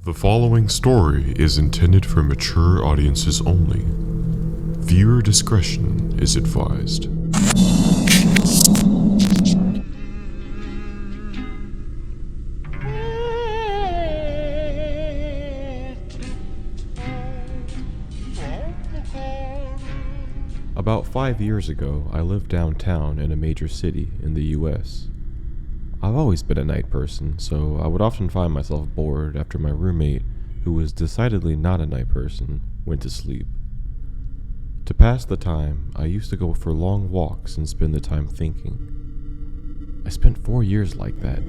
The following story is intended for mature audiences only. Viewer discretion is advised. About 5 years ago, I lived downtown in a major city in the US. I've always been a night person, so I would often find myself bored after my roommate, who was decidedly not a night person, went to sleep. To pass the time, I used to go for long walks and spend the time thinking. I spent 4 years like that,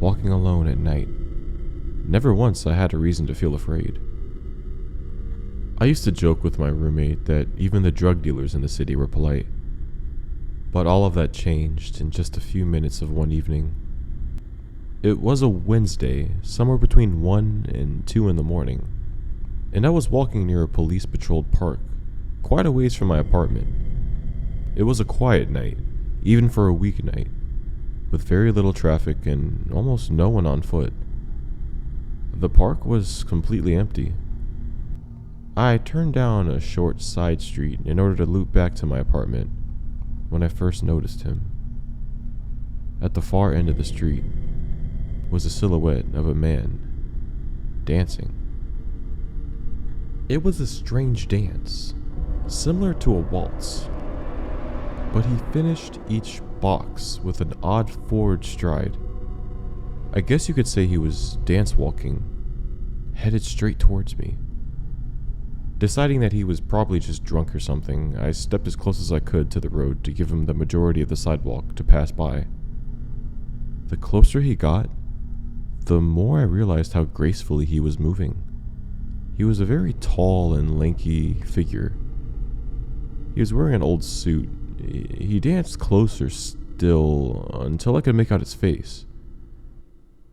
walking alone at night. Never once I had a reason to feel afraid. I used to joke with my roommate that even the drug dealers in the city were polite. But all of that changed in just a few minutes of one evening. It was a Wednesday, somewhere between 1 and 2 in the morning, and I was walking near a police-patrolled park, quite a ways from my apartment. It was a quiet night, even for a weeknight, with very little traffic and almost no one on foot. The park was completely empty. I turned down a short side street in order to loop back to my apartment when I first noticed him. At the far end of the street was a silhouette of a man dancing. It was a strange dance, similar to a waltz, but he finished each box with an odd forward stride. I guess you could say he was dance walking, headed straight towards me. Deciding that he was probably just drunk or something, I stepped as close as I could to the road to give him the majority of the sidewalk to pass by. The closer he got, the more I realized how gracefully he was moving. He was a very tall and lanky figure. He was wearing an old suit. He danced closer still until I could make out his face.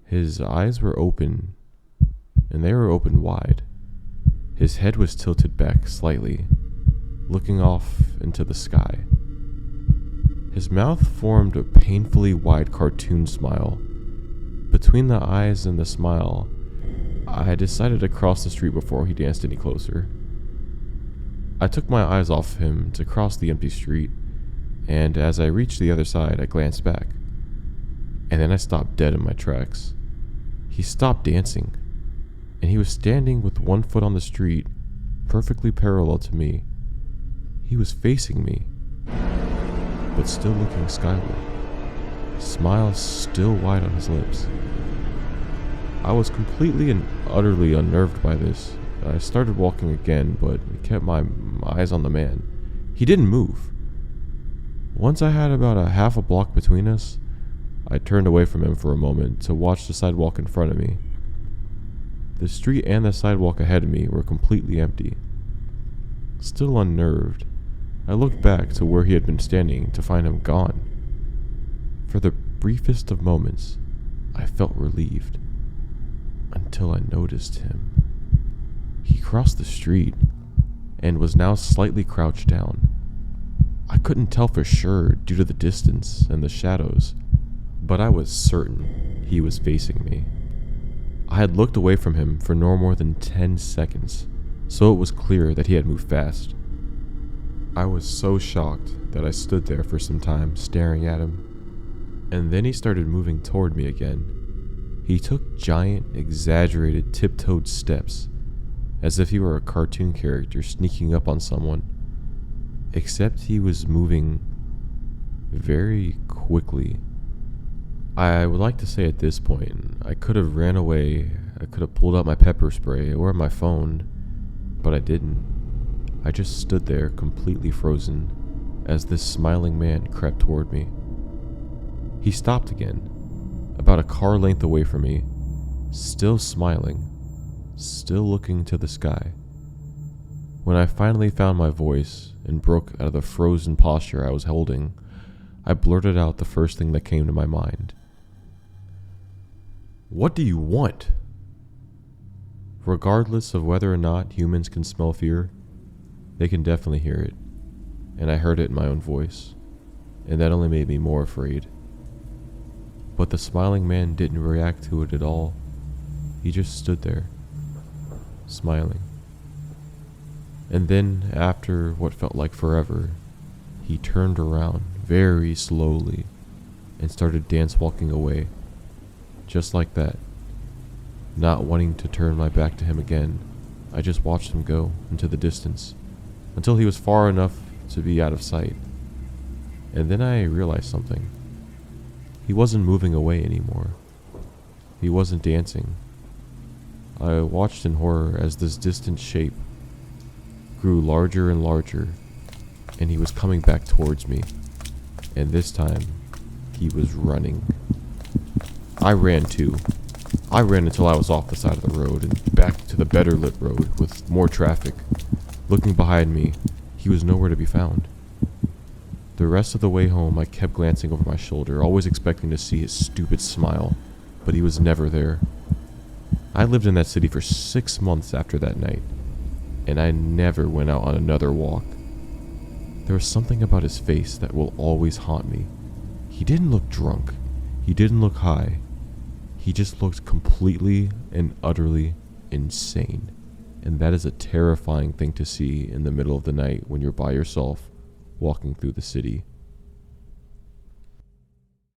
His eyes were open, and they were open wide. His head was tilted back slightly, looking off into the sky. His mouth formed a painfully wide cartoon smile. Between the eyes and the smile, I decided to cross the street before he danced any closer. I took my eyes off him to cross the empty street, and as I reached the other side, I glanced back. And then I stopped dead in my tracks. He stopped dancing, and he was standing with one foot on the street, perfectly parallel to me. He was facing me, but still looking skyward, smile still wide on his lips. I was completely and utterly unnerved by this. I started walking again, but kept my eyes on the man. He didn't move. Once I had about a half a block between us, I turned away from him for a moment to watch the sidewalk in front of me. The street and the sidewalk ahead of me were completely empty. Still unnerved, I looked back to where he had been standing to find him gone. For the briefest of moments, I felt relieved, until I noticed him. He crossed the street and was now slightly crouched down. I couldn't tell for sure due to the distance and the shadows, but I was certain he was facing me. I had looked away from him for no more than 10 seconds, so it was clear that he had moved fast. I was so shocked that I stood there for some time staring at him, and then he started moving toward me again. He took giant, exaggerated, tiptoed steps, as if he were a cartoon character sneaking up on someone, except he was moving very quickly. I would like to say at this point, I could have ran away, I could have pulled out my pepper spray or my phone, but I didn't. I just stood there completely frozen as this smiling man crept toward me. He stopped again, about a car length away from me, still smiling, still looking to the sky. When I finally found my voice and broke out of the frozen posture I was holding, I blurted out the first thing that came to my mind. "What do you want?" Regardless of whether or not humans can smell fear, they can definitely hear it, and I heard it in my own voice, and that only made me more afraid. But the smiling man didn't react to it at all. He just stood there, smiling. And then, after what felt like forever, he turned around very slowly and started dance walking away. Just like that. Not wanting to turn my back to him again, I just watched him go into the distance until he was far enough to be out of sight. And then I realized something. He wasn't moving away anymore. He wasn't dancing. I watched in horror as this distant shape grew larger and larger, and he was coming back towards me. And this time, he was running. I ran too. I ran until I was off the side of the road and back to the better lit road with more traffic. Looking behind me, he was nowhere to be found. The rest of the way home, I kept glancing over my shoulder, always expecting to see his stupid smile, but he was never there. I lived in that city for 6 months after that night, and I never went out on another walk. There was something about his face that will always haunt me. He didn't look drunk. He didn't look high. He just looked completely and utterly insane. And that is a terrifying thing to see in the middle of the night when you're by yourself walking through the city.